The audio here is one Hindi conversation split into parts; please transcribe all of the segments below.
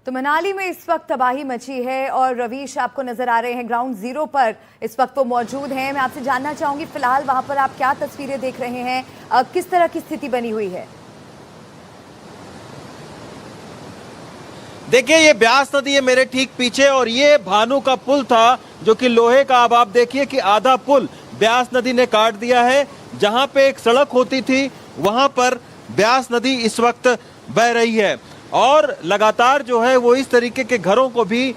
तो मनाली में इस वक्त तबाही मची है और रवीश आपको नजर आ रहे हैं ग्राउंड जीरो पर इस वक्त वो मौजूद हैं। मैं आपसे जानना चाहूंगी फिलहाल वहां पर आप क्या तस्वीरें देख रहे हैं, किस तरह की स्थिति बनी हुई है? देखिए, ये ब्यास नदी है मेरे ठीक पीछे और ये भानु का पुल था जो कि लोहे का। अब आप देखिए कि आधा पुल ब्यास नदी ने काट दिया है। जहां पे एक सड़क होती थी वहां पर ब्यास नदी इस वक्त बह रही है और लगातार जो है वो इस तरीके के घरों को भी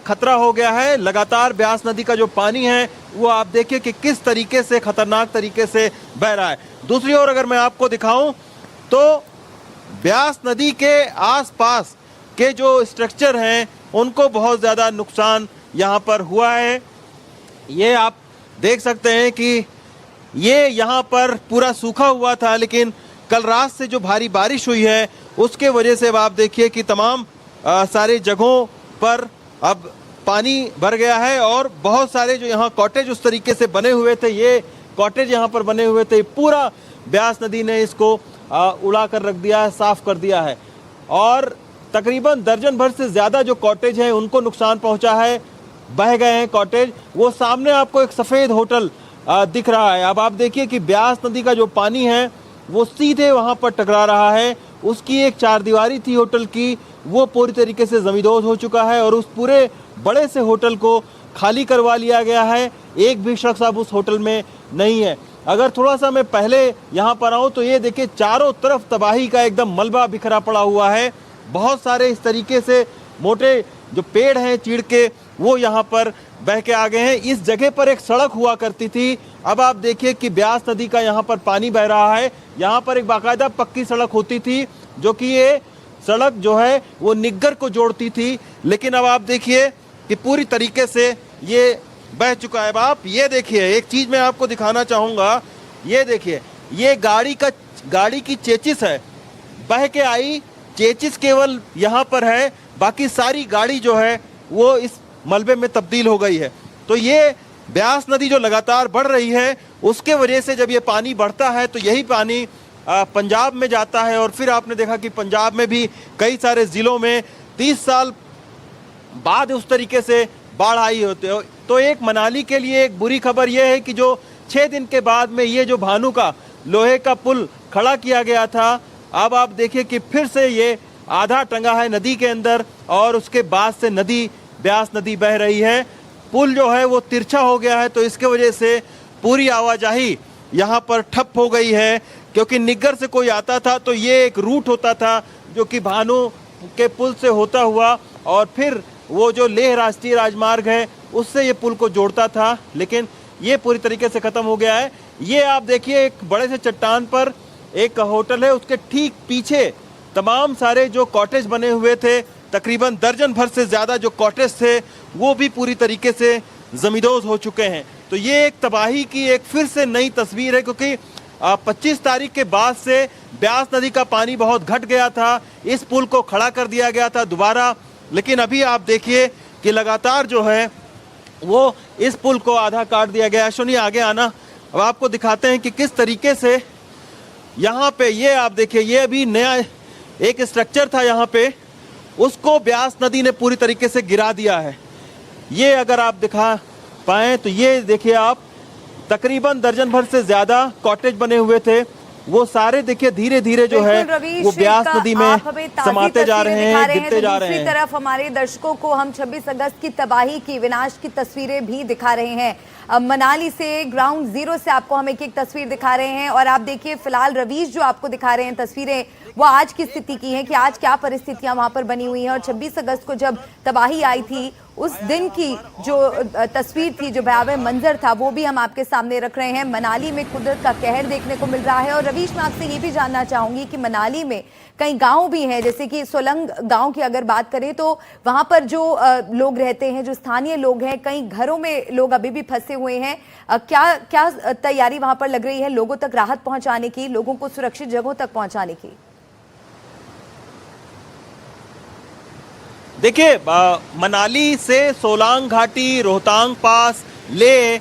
खतरा हो गया है। लगातार ब्यास नदी का जो पानी है वो आप देखिए कि किस तरीके से खतरनाक तरीके से बह रहा है। दूसरी ओर अगर मैं आपको दिखाऊं तो ब्यास नदी के आसपास के जो स्ट्रक्चर हैं उनको बहुत ज़्यादा नुकसान यहाँ पर हुआ है। ये आप देख सकते हैं कि ये यहाँ पर पूरा सूखा हुआ था, लेकिन कल रात से जो भारी बारिश हुई है उसके वजह से अब आप देखिए कि तमाम सारे जगहों पर अब पानी भर गया है और बहुत सारे जो यहाँ कॉटेज उस तरीके से बने हुए थे, ये कॉटेज यहाँ पर बने हुए थे, पूरा ब्यास नदी ने इसको उड़ा कर रख दिया है, साफ कर दिया है और तकरीबन दर्जन भर से ज़्यादा जो कॉटेज हैं उनको नुकसान पहुंचा है, बह गए हैं कॉटेज। वो सामने आपको एक सफ़ेद होटल दिख रहा है। अब आप देखिए कि ब्यास नदी का जो पानी है वो सीधे वहां पर टकरा रहा है। उसकी एक चारदीवारी थी होटल की, वो पूरी तरीके से जमींदोज हो चुका है और उस पूरे बड़े से होटल को खाली करवा लिया गया है। एक भी शख्स अब उस होटल में नहीं है। अगर थोड़ा सा मैं पहले यहाँ पर आऊँ तो ये देखिए चारों तरफ तबाही का एकदम मलबा बिखरा पड़ा हुआ है। बहुत सारे इस तरीके से मोटे जो पेड़ हैं चीड़ के वो यहाँ पर बह के आ गए हैं। इस जगह पर एक सड़क हुआ करती थी, अब आप देखिए कि ब्यास नदी का यहाँ पर पानी बह रहा है। यहाँ पर एक बाकायदा पक्की सड़क होती थी जो कि ये सड़क जो है वो निग्गर को जोड़ती थी, लेकिन अब आप देखिए कि पूरी तरीके से ये बह चुका है। अब आप ये देखिए, एक चीज़ मैं आपको दिखाना चाहूँगा, ये देखिए ये गाड़ी की चेचिस है, बह के आई, चेचिस केवल यहाँ पर है, बाकी सारी गाड़ी जो है वो इस मलबे में तब्दील हो गई है। तो ये ब्यास नदी जो लगातार बढ़ रही है उसके वजह से जब ये पानी बढ़ता है तो यही पानी पंजाब में जाता है और फिर आपने देखा कि पंजाब में भी कई सारे ज़िलों में 30 साल बाद उस तरीके से बाढ़ आई होते हो। तो एक मनाली के लिए एक बुरी खबर यह है कि जो 6 दिन के बाद में ये जो भानु का लोहे का पुल खड़ा किया गया था, अब आप देखिए कि फिर से ये आधा टंगा है नदी के अंदर और उसके बाद से नदी ब्यास नदी बह रही है। पुल जो है वो तिरछा हो गया है, तो इसके वजह से पूरी आवाजाही यहाँ पर ठप हो गई है। क्योंकि निग्गर से कोई आता था तो ये एक रूट होता था जो कि भानु के पुल से होता हुआ और फिर वो जो लेह राष्ट्रीय राजमार्ग है उससे ये पुल को जोड़ता था, लेकिन ये पूरी तरीके से ख़त्म हो गया है। ये आप देखिए एक बड़े से चट्टान पर एक होटल है, उसके ठीक पीछे तमाम सारे जो कॉटेज बने हुए थे, तकरीबन दर्जन भर से ज़्यादा जो कॉटेज थे वो भी पूरी तरीके से जमींदोज हो चुके हैं। तो ये एक तबाही की एक फिर से नई तस्वीर है, क्योंकि 25 तारीख के बाद से ब्यास नदी का पानी बहुत घट गया था, इस पुल को खड़ा कर दिया गया था दोबारा, लेकिन अभी आप देखिए कि लगातार जो है वो इस पुल को आधा काट दिया गया है। सुनिए आगे आना, अब आपको दिखाते हैं कि किस तरीके से यहाँ पे ये आप देखिए, ये अभी नया एक स्ट्रक्चर था यहाँ पे, उसको ब्यास नदी ने पूरी तरीके से गिरा दिया है। ये अगर आप दिखा पाएँ तो ये देखिए आप, तकरीबन दर्जन भर से ज़्यादा कॉटेज बने हुए थे, वो सारे देखिए धीरे धीरे जो है वो ब्यास नदी में समाते जा रहे हैं, गिरते जा रहे हैं। दूसरी तरफ हमारे दर्शकों को हम 26 अगस्त की तबाही की, विनाश की तस्वीरें भी दिखा रहे हैं। मनाली से ग्राउंड जीरो से आपको हम एक तस्वीर दिखा रहे हैं और आप देखिए फिलहाल रवीश जो आपको दिखा रहे हैं तस्वीरें, वो आज की स्थिति की हैं कि आज क्या परिस्थितियां वहां पर बनी हुई हैं। और 26 अगस्त को जब तबाही आई थी उस दिन की जो तस्वीर थी, जो भयावह मंजर था, वो भी हम आपके सामने रख रहे हैं। मनाली में कुदरत का कहर देखने को मिल रहा है। और रवीश, मैं आपसे ये भी जानना चाहूंगी कि मनाली में कई गांव भी हैं, जैसे कि सोलंग गांव की अगर बात करें तो वहां पर जो लोग रहते हैं, जो स्थानीय लोग हैं, कई घरों में लोग अभी भी फंसे हुए हैं। क्या क्या तैयारी वहां पर लग रही है लोगों तक राहत पहुंचाने की, लोगों को सुरक्षित जगहों तक पहुंचाने की? देखिए, मनाली से सोलांग घाटी, रोहतांग पास, ले,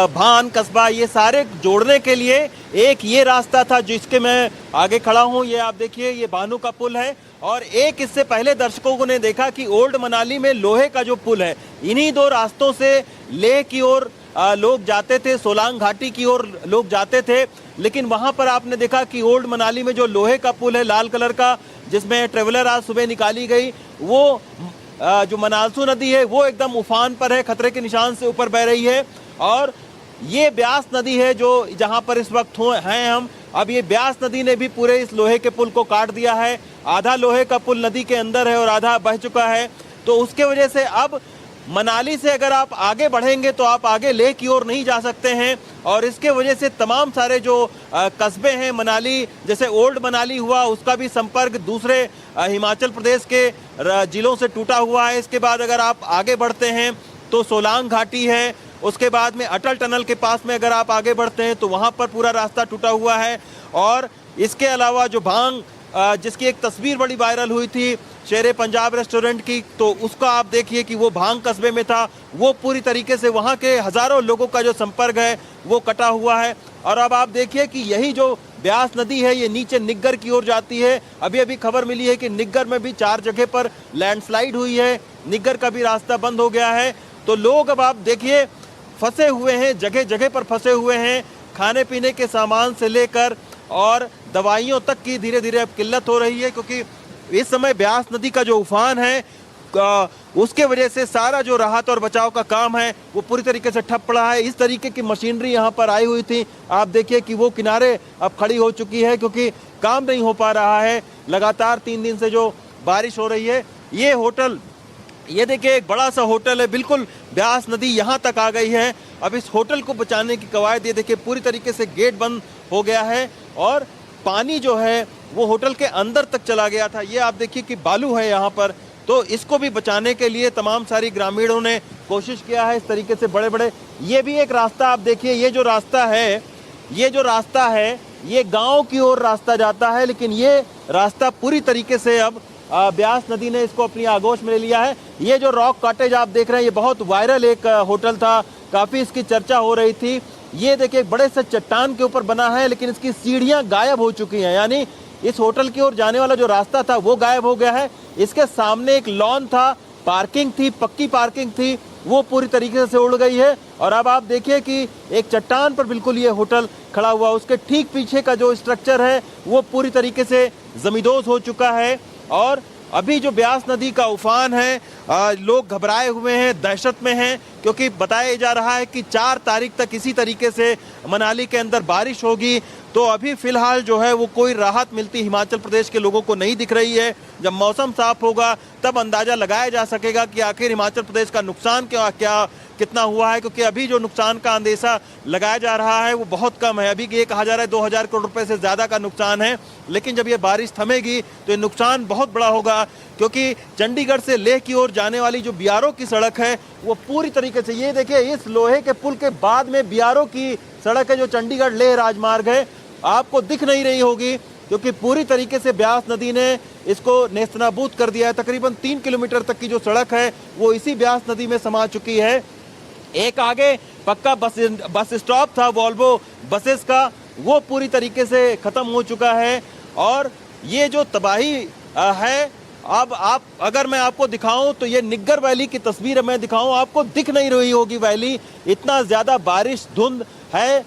भान कस्बा, ये सारे जोड़ने के लिए एक ये रास्ता था जिसके मैं आगे खड़ा हूँ। ये आप देखिए, ये भानु का पुल है और एक इससे पहले दर्शकों ने देखा कि ओल्ड मनाली में लोहे का जो पुल है, इन्हीं दो रास्तों से लेह की ओर लोग जाते थे, सोलांग घाटी की ओर लोग जाते थे। लेकिन वहां पर आपने देखा कि ओल्ड मनाली में जो लोहे का पुल है लाल कलर का, जिसमें ट्रेवलर आज सुबह निकाली गई, वो जो मनालसू नदी है वो एकदम उफान पर है, खतरे के निशान से ऊपर बह रही है। और ये ब्यास नदी है जो जहां पर इस वक्त हैं हम। अब ये ब्यास नदी ने भी पूरे इस लोहे के पुल को काट दिया है। आधा लोहे का पुल नदी के अंदर है और आधा बह चुका है। तो उसके वजह से अब मनाली से अगर आप आगे बढ़ेंगे तो आप आगे लेह की ओर नहीं जा सकते हैं। और इसके वजह से तमाम सारे जो कस्बे हैं मनाली, जैसे ओल्ड मनाली हुआ, उसका भी संपर्क दूसरे हिमाचल प्रदेश के जिलों से टूटा हुआ है। इसके बाद अगर आप आगे बढ़ते हैं तो सोलांग घाटी है, उसके बाद में अटल टनल के पास में अगर आप आगे बढ़ते हैं तो वहाँ पर पूरा रास्ता टूटा हुआ है। और इसके अलावा जो भांग, जिसकी एक तस्वीर बड़ी वायरल हुई थी शेरे पंजाब रेस्टोरेंट की, तो उसका आप देखिए कि वो भांग कस्बे में था, वो पूरी तरीके से वहाँ के हज़ारों लोगों का जो संपर्क है वो कटा हुआ है। और अब आप देखिए कि यही जो ब्यास नदी है ये नीचे निग्गर की ओर जाती है। अभी अभी खबर मिली है कि निग्गर में भी 4 जगह पर लैंडस्लाइड हुई है, निग्गर का भी रास्ता बंद हो गया है। तो लोग अब आप देखिए फंसे हुए हैं, जगह जगह पर फंसे हुए हैं। खाने पीने के सामान से लेकर और दवाइयों तक की धीरे धीरे अब किल्लत हो रही है, क्योंकि इस समय ब्यास नदी का जो उफान है उसके वजह से सारा जो राहत और बचाव का काम है वो पूरी तरीके से ठप पड़ा है। इस तरीके की मशीनरी यहाँ पर आई हुई थी, आप देखिए कि वो किनारे अब खड़ी हो चुकी है, क्योंकि काम नहीं हो पा रहा है। लगातार 3 दिन से जो बारिश हो रही है। ये होटल, ये देखिए एक बड़ा सा होटल है, बिल्कुल ब्यास नदी यहाँ तक आ गई है। अब इस होटल को बचाने की कवायद, ये देखिए पूरी तरीके से गेट बंद हो गया है और पानी जो है वो होटल के अंदर तक चला गया था। ये आप देखिए कि बालू है यहाँ पर, तो इसको भी बचाने के लिए तमाम सारी ग्रामीणों ने कोशिश किया है। इस तरीके से बड़े बड़े, ये भी एक रास्ता आप देखिए, ये जो रास्ता है ये गाँव की ओर रास्ता जाता है, लेकिन ये रास्ता पूरी तरीके से अब ब्यास नदी ने इसको अपनी आगोश में ले लिया है। ये जो रॉक कॉटेज आप देख रहे हैं, ये बहुत वायरल एक होटल था, काफ़ी इसकी चर्चा हो रही थी। ये देखिए बड़े से चट्टान के ऊपर बना है, लेकिन इसकी सीढ़ियां गायब हो चुकी हैं, यानी इस होटल की ओर जाने वाला जो रास्ता था वो गायब हो गया है। इसके सामने एक लॉन था, पार्किंग थी, पक्की पार्किंग थी, वो पूरी तरीके से उड़ गई है। और अब आप देखिए कि एक चट्टान पर बिल्कुल ये होटल खड़ा हुआ, उसके ठीक पीछे का जो स्ट्रक्चर है वो पूरी तरीके से जमींदोज हो चुका है। और अभी जो ब्यास नदी का उफान है, लोग घबराए हुए हैं, दहशत में हैं, क्योंकि बताया जा रहा है कि 4 तारीख तक इसी तरीके से मनाली के अंदर बारिश होगी। तो अभी फिलहाल जो है वो कोई राहत मिलती हिमाचल प्रदेश के लोगों को नहीं दिख रही है। जब मौसम साफ होगा तब अंदाजा लगाया जा सकेगा कि आखिर हिमाचल प्रदेश का नुकसान कितना हुआ है, क्योंकि अभी जो नुकसान का अंदेशा लगाया जा रहा है वो बहुत कम है। अभी ये कहा जा रहा है 2000 करोड़ रुपए से ज़्यादा का नुकसान है, लेकिन जब ये बारिश थमेगी तो ये नुकसान बहुत बड़ा होगा, क्योंकि चंडीगढ़ से लेह की ओर जाने वाली जो बीआरओ की सड़क है वो पूरी तरीके से, ये देखिए इस लोहे के पुल के बाद में बीआरओ की सड़क है जो चंडीगढ़ लेह राजमार्ग है, आपको दिख नहीं रही होगी, क्योंकि पूरी तरीके से ब्यास नदी ने इसको नेस्तनाबूद कर दिया है। तकरीबन 3 किलोमीटर तक की जो सड़क है वो इसी ब्यास नदी में समा चुकी है। एक आगे पक्का बस स्टॉप था वॉल्वो बसेस का, वो पूरी तरीके से खत्म हो चुका है। और ये जो तबाही है, अब आप अगर मैं आपको दिखाऊं तो ये निग्गर वैली की तस्वीर मैं दिखाऊं, आपको दिख नहीं रही होगी वैली, इतना ज़्यादा बारिश धुंध है,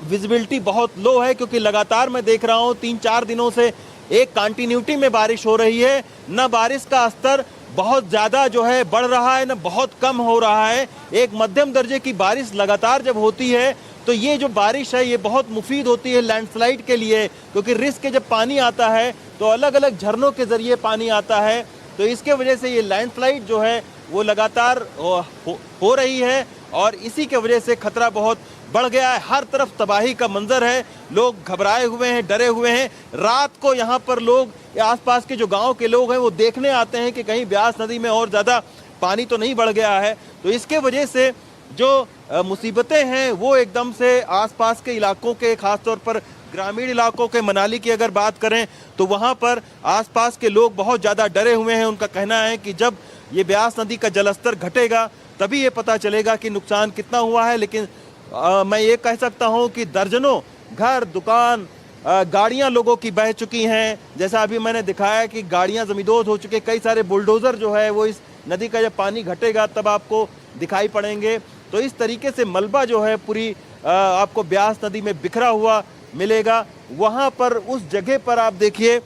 विजिबिलिटी बहुत लो है, क्योंकि लगातार मैं देख रहा हूँ 3-4 दिनों से एक कंटिन्यूटी में बारिश हो रही है। न बारिश का स्तर बहुत ज़्यादा जो है बढ़ रहा है, न बहुत कम हो रहा है। एक मध्यम दर्जे की बारिश लगातार जब होती है तो ये जो बारिश है ये बहुत मुफीद होती है लैंडस्लाइड के लिए, क्योंकि रिस्क के जब पानी आता है तो अलग अलग झरनों के ज़रिए पानी आता है, तो इसके वजह से ये लैंडस्लाइड जो है वो लगातार हो रही है। और इसी के वजह से खतरा बहुत बढ़ गया है, हर तरफ तबाही का मंजर है, लोग घबराए हुए हैं, डरे हुए हैं। रात को यहाँ पर लोग, आसपास के जो गांव के लोग हैं वो देखने आते हैं कि कहीं ब्यास नदी में और ज़्यादा पानी तो नहीं बढ़ गया है। तो इसके वजह से जो मुसीबतें हैं वो एकदम से आसपास के इलाकों के, खासतौर पर ग्रामीण इलाकों के, मनाली की अगर बात करें तो वहाँ पर आसपास के लोग बहुत ज़्यादा डरे हुए हैं। उनका कहना है कि जब ये ब्यास नदी का जलस्तर घटेगा तभी ये पता चलेगा कि नुकसान कितना हुआ है। लेकिन मैं ये कह सकता हूँ कि दर्जनों घर, दुकान, गाड़ियां लोगों की बह चुकी हैं। जैसा अभी मैंने दिखाया कि गाड़ियां जमींदोज हो चुके, कई सारे बुलडोजर जो है वो इस नदी का जब पानी घटेगा तब आपको दिखाई पड़ेंगे। तो इस तरीके से मलबा जो है पूरी आपको ब्यास नदी में बिखरा हुआ मिलेगा। वहां पर उस जगह पर आप देखिए,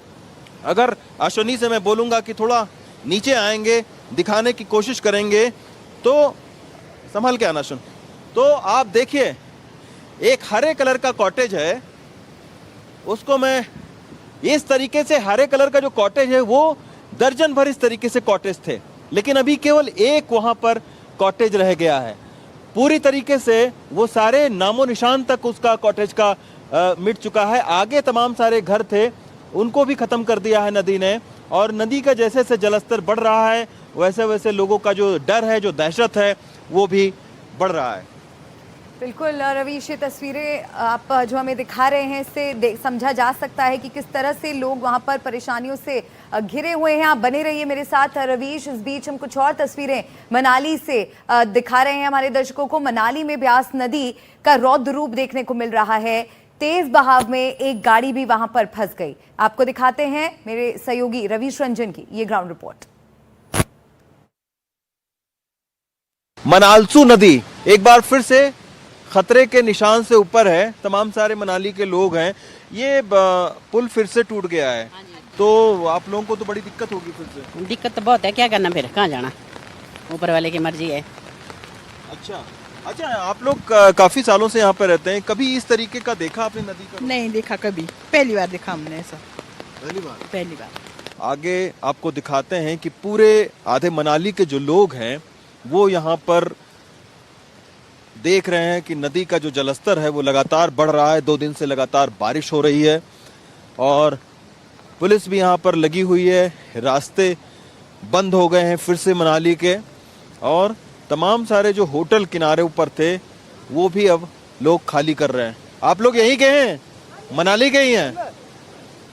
अगर अश्वनी से मैं बोलूंगा कि थोड़ा नीचे आएंगे, दिखाने की कोशिश करेंगे, तो संभल के आना सुन, तो आप देखिए एक हरे कलर का कॉटेज है, उसको मैं इस तरीके से, हरे कलर का जो कॉटेज है वो दर्जन भर इस तरीके से कॉटेज थे, लेकिन अभी केवल एक वहां पर कॉटेज रह गया है। पूरी तरीके से वो सारे नामो निशान तक उसका कॉटेज का मिट चुका है। आगे तमाम सारे घर थे, उनको भी खत्म कर दिया है नदी ने। और नदी का जैसे जैसे जलस्तर बढ़ रहा है वैसे वैसे लोगों का जो डर है, जो दहशत है, वो भी बढ़ रहा है। बिल्कुल रवीश, ये तस्वीरें आप जो हमें दिखा रहे हैं इससे समझा जा सकता है कि किस तरह से लोग वहां पर परेशानियों से घिरे हुए हैं। आप बने रहिए मेरे साथ रवीश। इस बीच हम कुछ और तस्वीरें मनाली से दिखा रहे हैं हमारे दर्शकों को। मनाली में ब्यास नदी का रौद्र रूप देखने को मिल रहा है। तेज बहाव में एक गाड़ी भी वहां पर फंस गई। आपको दिखाते हैं मेरे सहयोगी रवीश रंजन की ये ग्राउंड रिपोर्ट। मनालसू नदी एक बार फिर से खतरे के निशान से ऊपर है। तमाम सारे मनाली के लोग हैं। ये पुल फिर से टूट गया है, तो आप लोगों को तो बड़ी दिक्कत होगी फिर से। दिक्कत तो बहुत है, क्या करना फिर, कहाँ जाना, ऊपर वाले की मर्जी है। अच्छा, आप लोग काफी सालों से यहाँ पे रहते हैं, कभी इस तरीके का देखा आपने नदी का? नहीं देखा कभी, पहली बार देखा हमने ऐसा। पहली बार। आगे आपको दिखाते हैं कि पूरे आधे मनाली के जो लोग हैं वो यहाँ पर देख रहे हैं कि नदी का जो जलस्तर है वो लगातार बढ़ रहा है। 2 दिन से लगातार बारिश हो रही है और पुलिस भी यहाँ पर लगी हुई है। रास्ते बंद हो गए हैं फिर से मनाली के, और तमाम सारे जो होटल किनारे ऊपर थे वो भी अब लोग खाली कर रहे हैं। आप लोग यहीं के हैं, मनाली के ही हैं?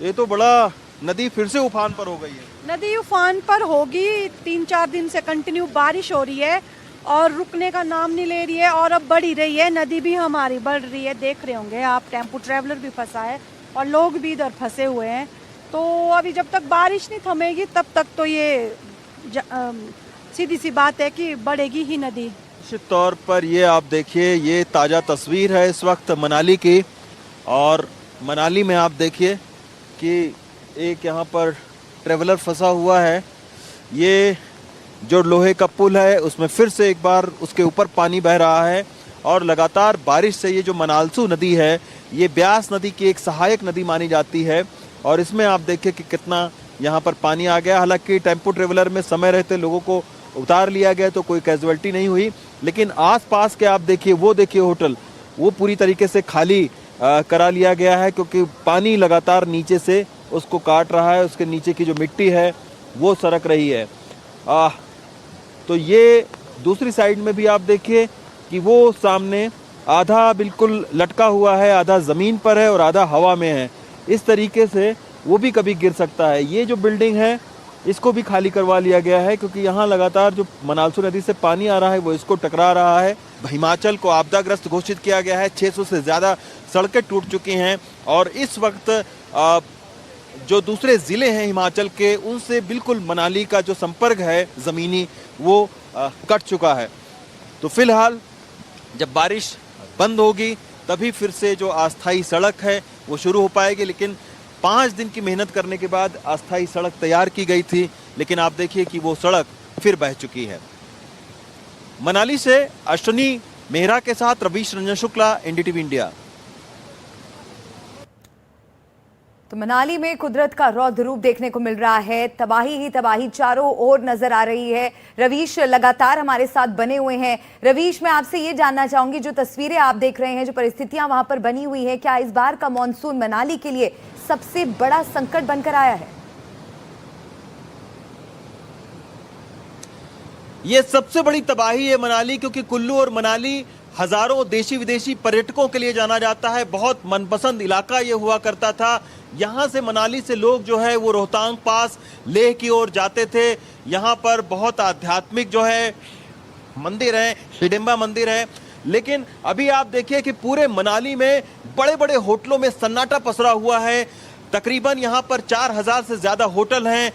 ये तो बड़ा, नदी फिर से उफान पर हो गई है। नदी उफान पर होगी, 3-4 दिन से कंटिन्यू बारिश हो रही है और रुकने का नाम नहीं ले रही है, और अब बढ़ ही रही है। नदी भी हमारी बढ़ रही है, देख रहे होंगे आप, टेम्पो ट्रैवलर भी फंसा है और लोग भी इधर फंसे हुए हैं। तो अभी जब तक बारिश नहीं थमेगी तब तक तो ये सीधी सी बात है कि बढ़ेगी ही नदी। निश्चित तौर पर ये आप देखिए, ये ताज़ा तस्वीर है इस वक्त मनाली की, और मनाली में आप देखिए कि एक यहाँ पर ट्रेवलर फंसा हुआ है। ये जो लोहे का पुल है उसमें फिर से एक बार उसके ऊपर पानी बह रहा है, और लगातार बारिश से ये जो मनालसू नदी है ये ब्यास नदी की एक सहायक नदी मानी जाती है, और इसमें आप देखिए कि कितना यहाँ पर पानी आ गया। हालांकि टेम्पो ट्रेवलर में समय रहते लोगों को उतार लिया गया तो कोई कैजुअल्टी नहीं हुई, लेकिन आसपास के आप देखिए, वो देखिए होटल, वो पूरी तरीके से खाली करा लिया गया है, क्योंकि पानी लगातार नीचे से उसको काट रहा है। उसके नीचे की जो मिट्टी है वो सरक रही है। तो ये दूसरी साइड में भी आप देखिए कि वो सामने आधा बिल्कुल लटका हुआ है, आधा ज़मीन पर है और आधा हवा में है। इस तरीके से वो भी कभी गिर सकता है। ये जो बिल्डिंग है इसको भी खाली करवा लिया गया है, क्योंकि यहाँ लगातार जो मनालसू नदी से पानी आ रहा है वो इसको टकरा रहा है। हिमाचल को आपदाग्रस्त घोषित किया गया है। 600 से ज़्यादा सड़कें टूट चुकी हैं, और इस वक्त जो दूसरे ज़िले हैं हिमाचल के, उनसे बिल्कुल मनाली का जो संपर्क है ज़मीनी वो कट चुका है। तो फिलहाल जब बारिश बंद होगी तभी फिर से जो अस्थायी सड़क है वो शुरू हो पाएगी, लेकिन 5 दिन की मेहनत करने के बाद अस्थायी सड़क तैयार की गई थी, लेकिन आप देखिए कि वो सड़क फिर बह चुकी है। मनाली से अश्वनी मेहरा के साथ रवीश रंजन शुक्ला, एनडीटीवी इंडिया। तो मनाली में कुदरत का रौद्र रूप देखने को मिल रहा है। तबाही ही तबाही चारों ओर नजर आ रही है। रवीश लगातार हमारे साथ बने हुए हैं। रवीश, मैं आपसे ये जानना चाहूंगी, जो तस्वीरें आप देख रहे हैं, जो परिस्थितियां वहां पर बनी हुई है, क्या इस बार का मॉनसून मनाली के लिए सबसे बड़ा संकट बनकर आया है? ये सबसे बड़ी तबाही है मनाली, क्योंकि कुल्लू और मनाली हजारों देशी विदेशी पर्यटकों के लिए जाना जाता है। बहुत मनपसंद इलाका ये हुआ करता था। यहाँ से, मनाली से लोग जो है वो रोहतांग पास, लेह की ओर जाते थे। यहाँ पर बहुत आध्यात्मिक जो है मंदिर है, हिडिंबा मंदिर है। लेकिन अभी आप देखिए कि पूरे मनाली में बड़े बड़े होटलों में सन्नाटा पसरा हुआ है। तकरीबन यहाँ पर 4000 से ज्यादा होटल हैं।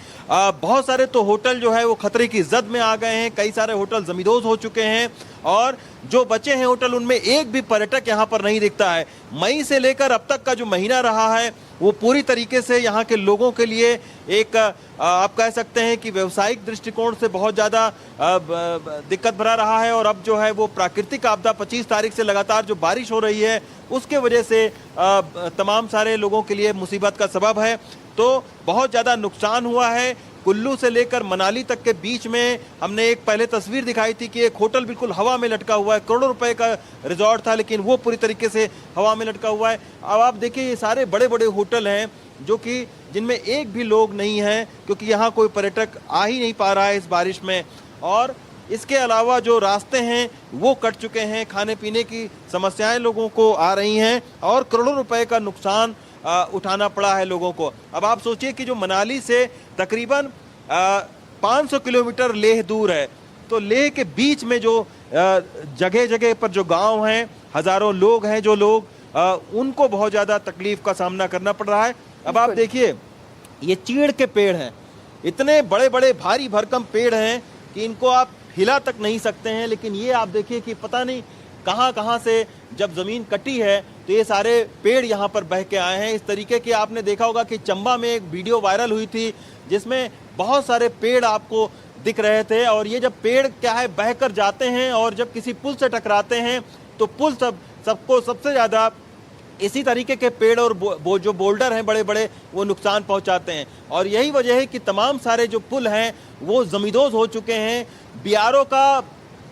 बहुत सारे तो होटल जो है वो खतरे की जद में आ गए हैं, कई सारे होटल जमींदोज हो चुके हैं और जो बचे हैं होटल उनमें एक भी पर्यटक यहाँ पर नहीं दिखता है। मई से लेकर अब तक का जो महीना रहा है वो पूरी तरीके से यहाँ के लोगों के लिए एक आप कह सकते हैं कि व्यवसायिक दृष्टिकोण से बहुत ज़्यादा दिक्कत भरा रहा है। और अब जो है वो प्राकृतिक आपदा 25 तारीख से लगातार जो बारिश हो रही है उसके वजह से तमाम सारे लोगों के लिए मुसीबत का सबब है। तो बहुत ज़्यादा नुकसान हुआ है। कुल्लू से लेकर मनाली तक के बीच में हमने एक पहले तस्वीर दिखाई थी कि एक होटल बिल्कुल हवा में लटका हुआ है। करोड़ों रुपए का रिजॉर्ट था लेकिन वो पूरी तरीके से हवा में लटका हुआ है। अब आप देखिए ये सारे बड़े बड़े होटल हैं जो कि जिनमें एक भी लोग नहीं हैं क्योंकि यहाँ कोई पर्यटक आ ही नहीं पा रहा है इस बारिश में। और इसके अलावा जो रास्ते हैं वो कट चुके हैं, खाने पीने की समस्याएं लोगों को आ रही हैं और करोड़ों रुपए का नुकसान उठाना पड़ा है लोगों को। अब आप सोचिए कि जो मनाली से तकरीबन 500 किलोमीटर लेह दूर है, तो लेह के बीच में जो जगह जगह पर जो गांव हैं, हजारों लोग हैं जो लोग उनको बहुत ज़्यादा तकलीफ का सामना करना पड़ रहा है। अब आप देखिए ये चीड़ के पेड़ हैं, इतने बड़े बड़े भारी भरकम पेड़ हैं कि इनको आप हिला तक नहीं सकते हैं। लेकिन ये आप देखिए कि पता नहीं कहां कहां से जब जमीन कटी है तो ये सारे पेड़ यहां पर बह के आए हैं। इस तरीके की आपने देखा होगा कि चंबा में एक वीडियो वायरल हुई थी जिसमें बहुत सारे पेड़ आपको दिख रहे थे और ये जब पेड़ क्या है बह कर जाते हैं और जब किसी पुल से टकराते हैं तो पुल सबको सबसे ज्यादा इसी तरीके के पेड़ और जो बोल्डर हैं बड़े बड़े वो नुकसान पहुंचाते हैं। और यही वजह है कि तमाम सारे जो पुल हैं वो जमींदोज हो चुके हैं। बीआरओ का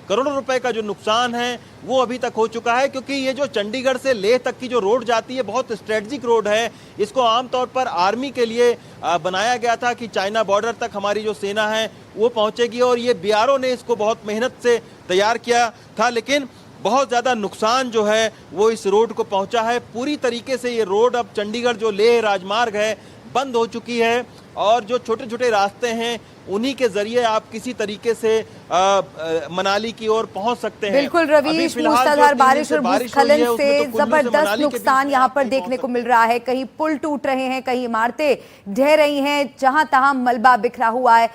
करोड़ों रुपए का जो नुकसान है वो अभी तक हो चुका है क्योंकि ये जो चंडीगढ़ से लेह तक की जो रोड जाती है बहुत स्ट्रेटजिक रोड है। इसको आमतौर पर आर्मी के लिए बनाया गया था कि चाइना बॉर्डर तक हमारी जो सेना है वो पहुंचेगी और ये बीआरओ ने इसको बहुत मेहनत से तैयार किया था। लेकिन बहुत ज़्यादा नुकसान जो है वो इस रोड को पहुंचा है। पूरी तरीके से ये रोड अब चंडीगढ़ जो लेह राजमार्ग है बंद हो चुकी है और जो छोटे छोटे रास्ते हैं उन्हीं के जरिए आप किसी तरीके से मनाली की ओर पहुंच सकते हैं। बिल्कुल रवीश, मूसलाधार बारिश और भूस्खलन से जबरदस्त नुकसान यहाँ पर देखने को मिल रहा है। कहीं पुल टूट रहे हैं, कहीं इमारतें ढह रही हैं, जहां तहां मलबा बिखरा हुआ है।